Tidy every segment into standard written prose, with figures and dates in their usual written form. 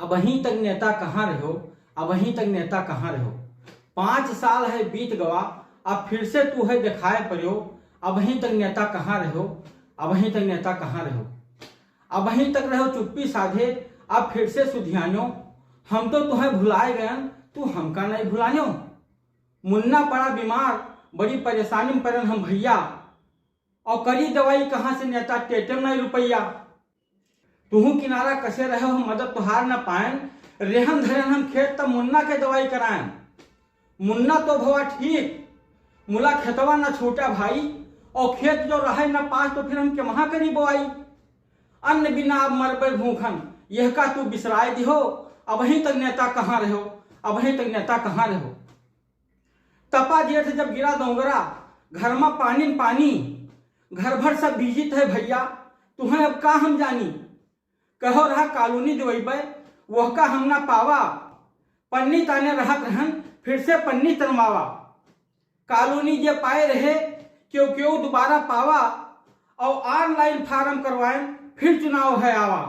अब वहीं तक नेता कहाँ रहो, अब वहीं तक नेता कहाँ रहो। 5 साल है बीत गवा, अब फिर से तू है दिखाए पड़ो। अब वहीं तक नेता कहाँ रहो, अब वहीं तक नेता कहाँ रहो। अब वहीं तक रहो चुप्पी साधे, अब फिर से सुधियानो। हम तो तुम्हें भुलाए गए, तू हमका नहीं भुलानो। मुन्ना पड़ा बीमार, बड़ी परेशानी में पड़न हम भैया, और करी दवाई कहाँ से नेता टेटम नहीं रुपया। तुहू किनारा कसे रहे हो, मदद तुहार न पाएं। रेहन धरन हम खेत तब मुन्ना के दवाई कराएं। मुन्ना तो भवा ठीक, मुला खेतवा न छूटा भाई, और खेत जो रहे न पास तो फिर हम के वहां करी बोआई। अन्न बिना अब मरबे भूखन, यह का तू बिसराए दिहो। अब वहीं तक नेता कहाँ रहो, अब वहीं तक नेता कहाँ रहो। तपा जेठ जब गिरा दोंगरा, घर में पानी पानी, घर भर सब बीजित है भैया, तुम्हें अब का हम जानी। कहो रहा कॉलोनी दिवैबे, वह का हम ना पावा। पन्नी ताने रहत रहन, फिर से पन्नी तनवावा। कॉलोनी जे पाए रहे, क्यों क्यों दोबारा पावा। और ऑनलाइन फार्म करवाएं, फिर चुनाव है आवा।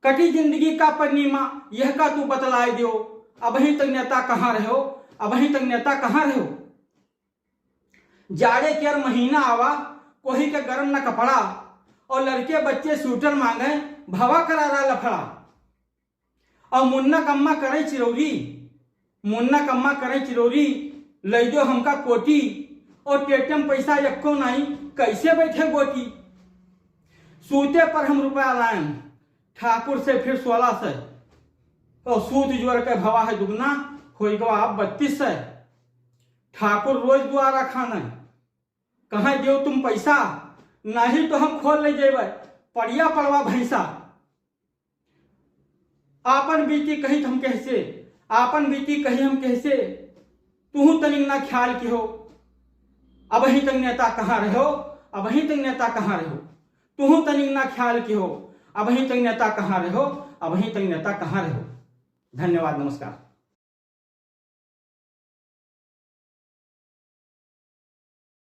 कटी जिंदगी का पन्नी माँ, यह का तू बतलाए दियो। अब वहीं तक नेता कहाँ रहो, अब वहीं तक नेता कहाँ रहो। जाड़े के महीना आवा, कोई के गर्म न कपड़ा, और लड़के बच्चे स्वेटर मांगे, भवा करारा लफड़ा। और मुन्ना कम्मा करे चिरौरी, मुन्ना कम्मा करे चिरौरी, ले दो हमका कोटी, और टेटम पैसा यक्को नहीं, कैसे बैठे गोटी। सूते पर हम रुपया लाएं, ठाकुर से फिर 1600, और सूत जोर के भवा है दुगना, हो गवा अब 3200। ठाकुर रोज द्वारा खाना, कहाँ दो तुम पैसा, नहीं तो हम खोल ले जेबे पड़िया पड़वा भैंसा। आपन बीती कही हम कैसे, आपन बीती कही हम कैसे, तू तनिक ना ख्याल की हो। अब वहीं तक नेता कहाँ रहो, अब वहीं तक नेता कहाँ रहो। तू तनिक ना ख्याल की हो, अब वहीं तक नेता कहाँ रहो, अब वहीं तक नेता कहाँ रहो। धन्यवाद, नमस्कार।